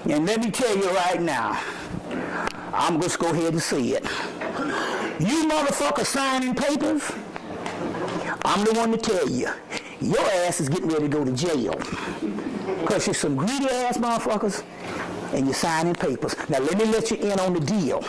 And let me tell you right now, I'm just go ahead and say it. You motherfuckers signing papers, I'm the one to tell you, your ass is getting ready to go to jail. Because you're some greedy ass motherfuckers and you're signing papers. Now let me let you in on the deal.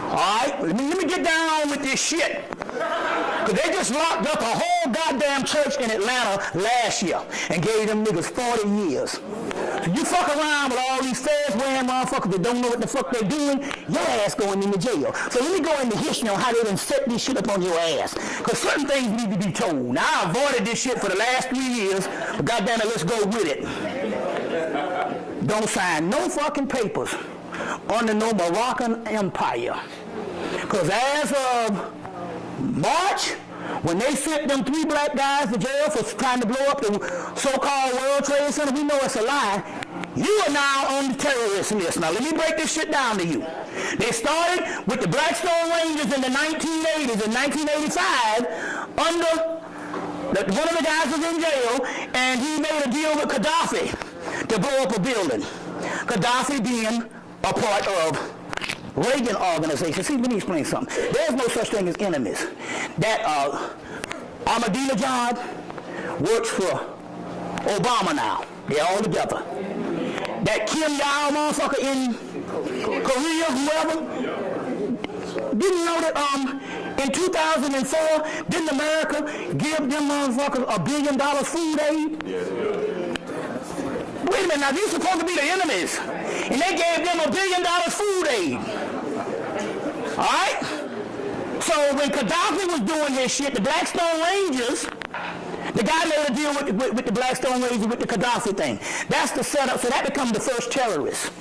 Alright? Let me get down with this shit. Because they just locked up a whole goddamn church in Atlanta last year and gave them niggas 40 years. So you fuck around with all these fast-wearing motherfuckers that don't know what the fuck they're doing, your ass going into jail. So let me go into history on how they done set this shit up on your ass. Because certain things need to be told. Now, I avoided this shit for the last 3 years, but goddamn it, let's go with it. Don't sign no fucking papers under no Moroccan Empire. Because as of March, when they sent them 3 black guys to jail for trying to blow up the so-called World Trade Center, we know it's a lie. You are now on the terrorist list. Now, let me break this shit down to you. They started with the Blackstone Rangers in the 1980s. In 1985, one of the guys was in jail, and he made a deal with Gaddafi to blow up a building. Gaddafi being a part of Reagan organization. See, let me explain something. There's no such thing as enemies. That Ahmadinejad works for Obama now. They're all together. That Kim Jong motherfucker in Korea, whoever, didn't know that in 2004, didn't America give them motherfuckers $1 billion food aid? Wait a minute, now these are supposed to be the enemies. And they gave them $1 billion food aid. All right? So when Gaddafi was doing his shit, the Blackstone Rangers, the guy made a deal with the Blackstone Rangers with the Gaddafi thing. That's the setup. So that becomes the first terrorist.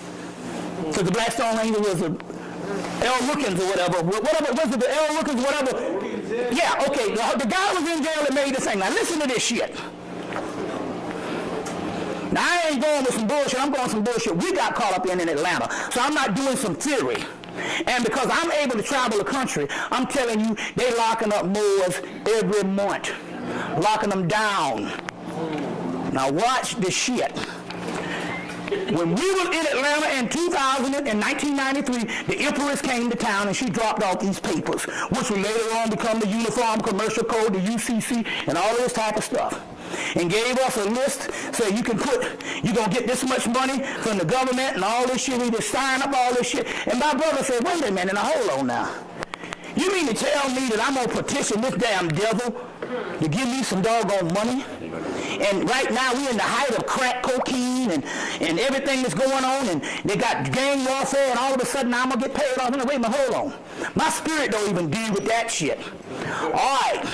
So the Blackstone Rangers was L. Rookins or whatever. Whatever was it, the L. Rookins, whatever. Yeah, okay. The guy was in jail and made the thing. Now listen to this shit. Now, I ain't going with some bullshit. I'm going with some bullshit we got caught up in Atlanta. So I'm not doing some theory. And because I'm able to travel the country, I'm telling you, they locking up Moors every month. Locking them down. Now watch the shit. When we were in Atlanta in 1993, the Empress came to town and she dropped off these papers, which would later on become the Uniform Commercial Code, the UCC, and all this type of stuff. And gave us a list, so you're going to get this much money from the government and all this shit. We just sign up all this shit. And my brother said, wait a minute, now hold on now. You mean to tell me that I'm going to petition this damn devil to give me some doggone money? And right now we're in the height of crack cocaine and everything that's going on, and they got gang warfare, and all of a sudden I'm going to get paid off. Wait a minute, hold on. My spirit don't even deal with that shit. All right.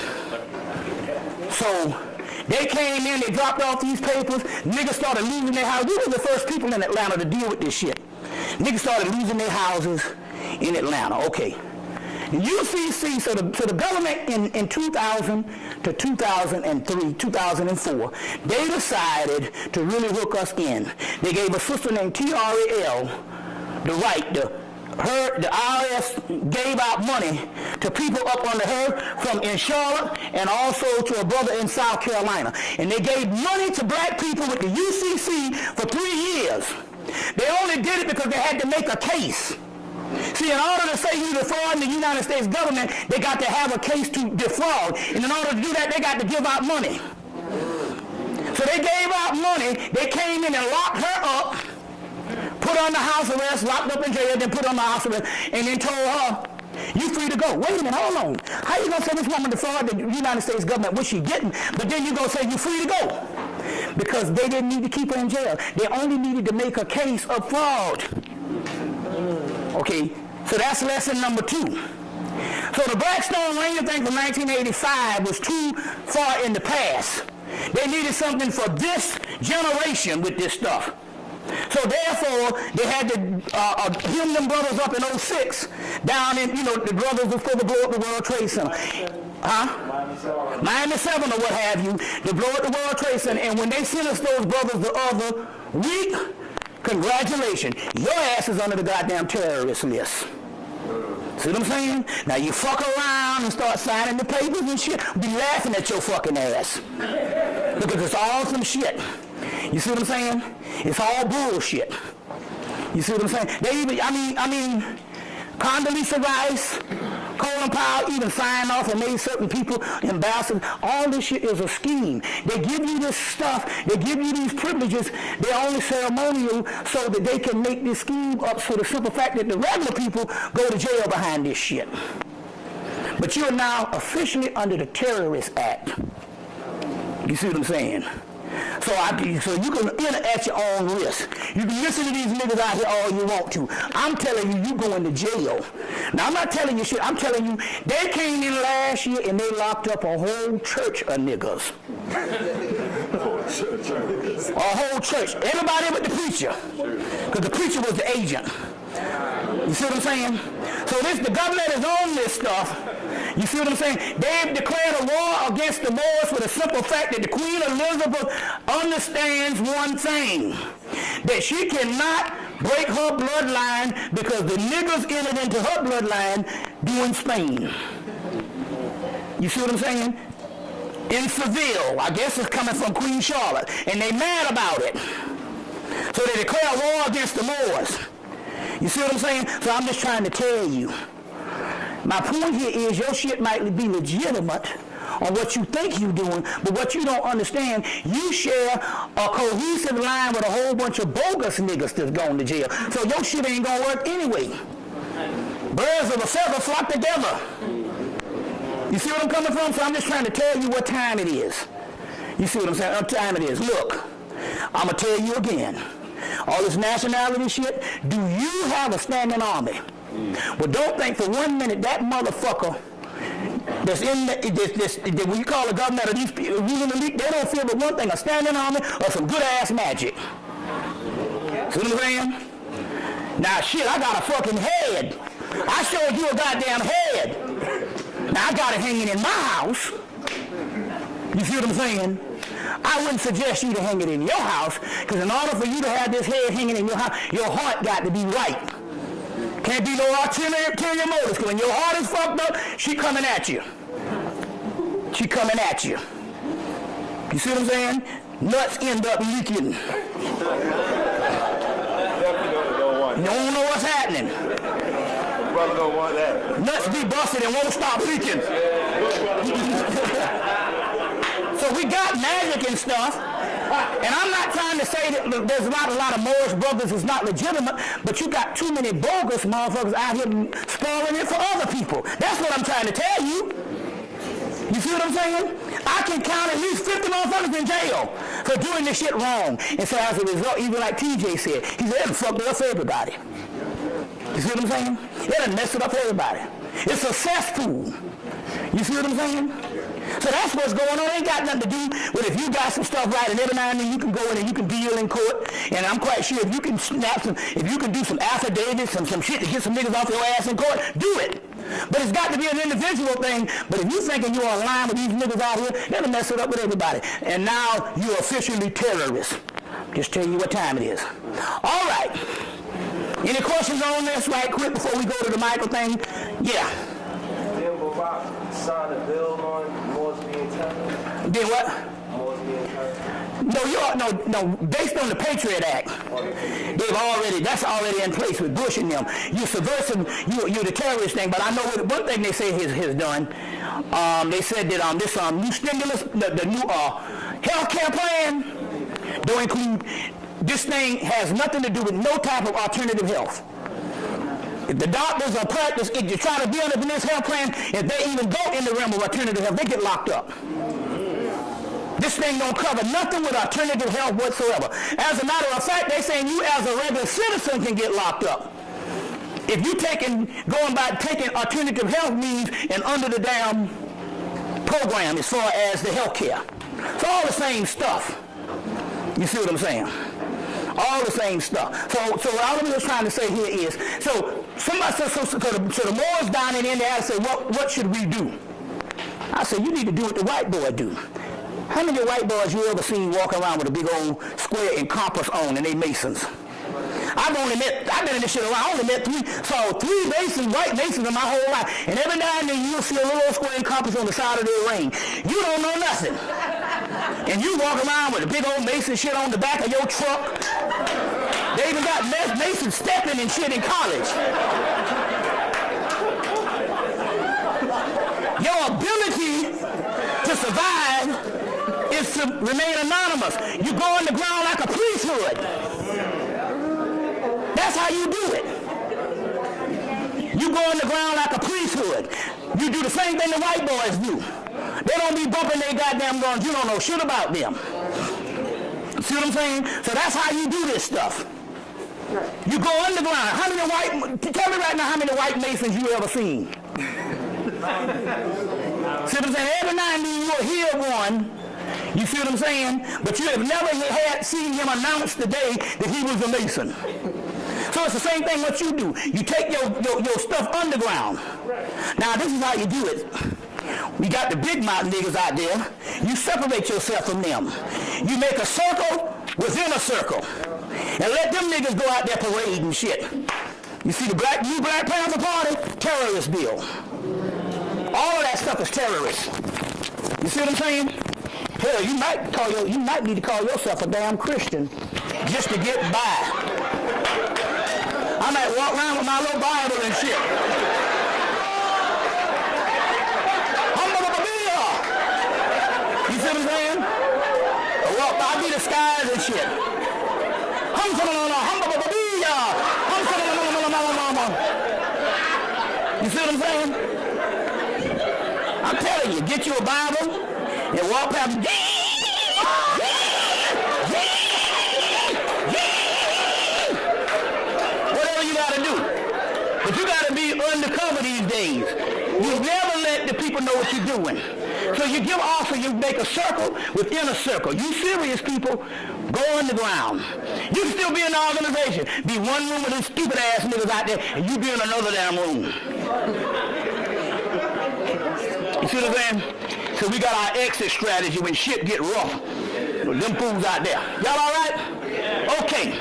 So they came in, they dropped off these papers, niggas started losing their houses. We were the first people in Atlanta to deal with this shit. Niggas started losing their houses in Atlanta. Okay. UCC, so the government in 2000 to 2003, 2004, they decided to really hook us in. They gave a sister named TRL the right to the IRS gave out money to people up under her from in Charlotte and also to a brother in South Carolina. And they gave money to black people with the UCC for 3 years. They only did it because they had to make a case. See, in order to say you defraud the United States government, they got to have a case to defraud. And in order to do that, they got to give out money. So they gave out money. They came in and locked her up, put her under house arrest, locked up in jail, then put her under house arrest, and then told her, you free to go. Wait a minute, hold on. How you going to say this woman defraud the United States government, what she getting, but then you going to say you free to go? Because they didn't need to keep her in jail. They only needed to make a case of fraud. Okay, so that's lesson number 2. So the Blackstone Ranger thing from 1985 was too far in the past. They needed something for this generation with this stuff. So therefore, they had to him them brothers up in 06 down in, the brothers were supposed to blow up the World Trade Center. Miami 7 or what have you, to blow up the World Trade Center. And when they sent us those brothers the other week, congratulations, your ass is under the goddamn terrorist list. See what I'm saying? Now you fuck around and start signing the papers and shit, be laughing at your fucking ass. Because it's all some shit. You see what I'm saying? It's all bullshit. You see what I'm saying? They even, I mean, Condoleezza Rice, Colin Powell even signed off and made certain people ambassadors. All this shit is a scheme. They give you this stuff. They give you these privileges. They're only ceremonial so that they can make this scheme up for the simple fact that the regular people go to jail behind this shit. But you're now officially under the Terrorist Act. You see what I'm saying? So you can enter at your own risk. You can listen to these niggas out here all you want to. I'm telling you, you going to jail. Now, I'm not telling you shit. I'm telling you, they came in last year and they locked up a whole church of niggas. A whole church. Everybody but the preacher. Because the preacher was the agent. You see what I'm saying? So the government is on this stuff. You see what I'm saying? They've declared a war against the Moors for the simple fact that the Queen Elizabeth understands one thing, that she cannot break her bloodline because the niggas entered into her bloodline doing Spain. You see what I'm saying? In Seville, I guess it's coming from Queen Charlotte, and they mad about it. So they declare a war against the Moors. You see what I'm saying? So I'm just trying to tell you. My point here is your shit might be legitimate on what you think you're doing, but what you don't understand, you share a cohesive line with a whole bunch of bogus niggas that's going to jail. So your shit ain't going to work anyway. Birds of a feather flock together. You see what I'm coming from? So I'm just trying to tell you what time it is. You see what I'm saying? What time it is. Look, I'm going to tell you again. All this nationality shit, do you have a standing army? Well, don't think for 1 minute that motherfucker that's in this when you call the government or these people ruling the league, they don't feel but one thing, a standing army or some good ass magic. See what I'm saying? Now shit, I got a fucking head. I showed you a goddamn head. Now I got it hanging in my house. You see what I'm saying? I wouldn't suggest you to hang it in your house, because in order for you to have this head hanging in your house, your heart got to be right. Can't be no ulterior motives, because when your heart is fucked up, she coming at you. She coming at you. You see what I'm saying? Nuts end up leaking. You don't know what's happening. Brother don't want that. Nuts be busted and won't stop leaking. So we got magic and stuff, and I'm not trying to say that there's not a lot of Moorish brothers who's not legitimate, but you got too many bogus motherfuckers out here spoiling it for other people. That's what I'm trying to tell you. You see what I'm saying? I can count at least 50 motherfuckers in jail for doing this shit wrong. And so as a result, even like TJ said, he said, it fucked it up for everybody. You see what I'm saying? It done messed it up for everybody. It's a cesspool. You see what I'm saying? So that's what's going on. It ain't got nothing to do with if you got some stuff right, and every now and then you can go in and you can deal in court. And I'm quite sure if you can if you can do some affidavits, some shit to get some niggas off your ass in court, do it. But it's got to be an individual thing. But if you thinking you're in line with these niggas out here, they're gonna mess it up with everybody. And now you're officially terrorists. Just tell you what time it is. All right. Any questions on this right quick before we go to the Michael thing? Yeah. Sign a bill on Moors being terrorists? Did what? Moors being No, terrorists? no, based on the Patriot Act, that's already in place with Bush and them. You're subversive, you're the terrorist thing, but I know one thing they say has done. They said that this new stimulus, the new health care plan, don't include, this thing has nothing to do with no type of alternative health. If the doctors or practice, if you try to be under this health plan, if they even go in the realm of alternative health, they get locked up. This thing don't cover nothing with alternative health whatsoever. As a matter of fact, they saying you as a regular citizen can get locked up. If you taking alternative health means and under the damn program as far as the health care. It's all the same stuff. You see what I'm saying? All the same stuff. So what I'm just trying to say here is, so the Moors down in Indiana say, what should we do? I say, you need to do what the white boy do. How many white boys you ever seen walk around with a big old square and compass on and they Masons? I've been in this shit around, I only met three Masons, white Masons in my whole life. And every now and then you'll see a little square and compass on the side of their ring. You don't know nothing. And you walk around with a big old Mason shit on the back of your truck. They even got Mason stepping and shit in college. Your ability to survive is to remain anonymous. You go on the ground like a priesthood. That's how you do it. You go on the ground like a priesthood. You do the same thing the white boys do. They don't be bumping their goddamn guns. You don't know shit about them. See what I'm saying? So that's how you do this stuff. You go underground. Tell me right now how many white Masons you ever seen. See what I'm saying? Every now and then you'll hear one. You see what I'm saying? But you have never seen him announce the day that he was a Mason. So it's the same thing what you do. You take your stuff underground. Now this is how you do it. We got the big mountain niggas out there. You separate yourself from them. You make a circle within a circle. And let them niggas go out there parade and shit. You see the new Black Panther Party? Terrorist bill. All of that stuff is terrorist. You see what I'm saying? Hell, you might need to call yourself a damn Christian just to get by. I might walk around with my little Bible and shit. You see what I'm saying? I'll be disguised and shit. You see what I'm saying? I'm telling you, get you a Bible and walk past. Whatever you got to do. But you got to be undercover these days. You never let the people know what you're doing. So you give off and you make a circle within a circle. You serious people, go underground. You can still be in the organization. Be one room with them stupid ass niggas out there and you be in another damn room. You see what I'm saying? So we got our exit strategy when shit get rough. Them fools out there. Y'all all right? Okay.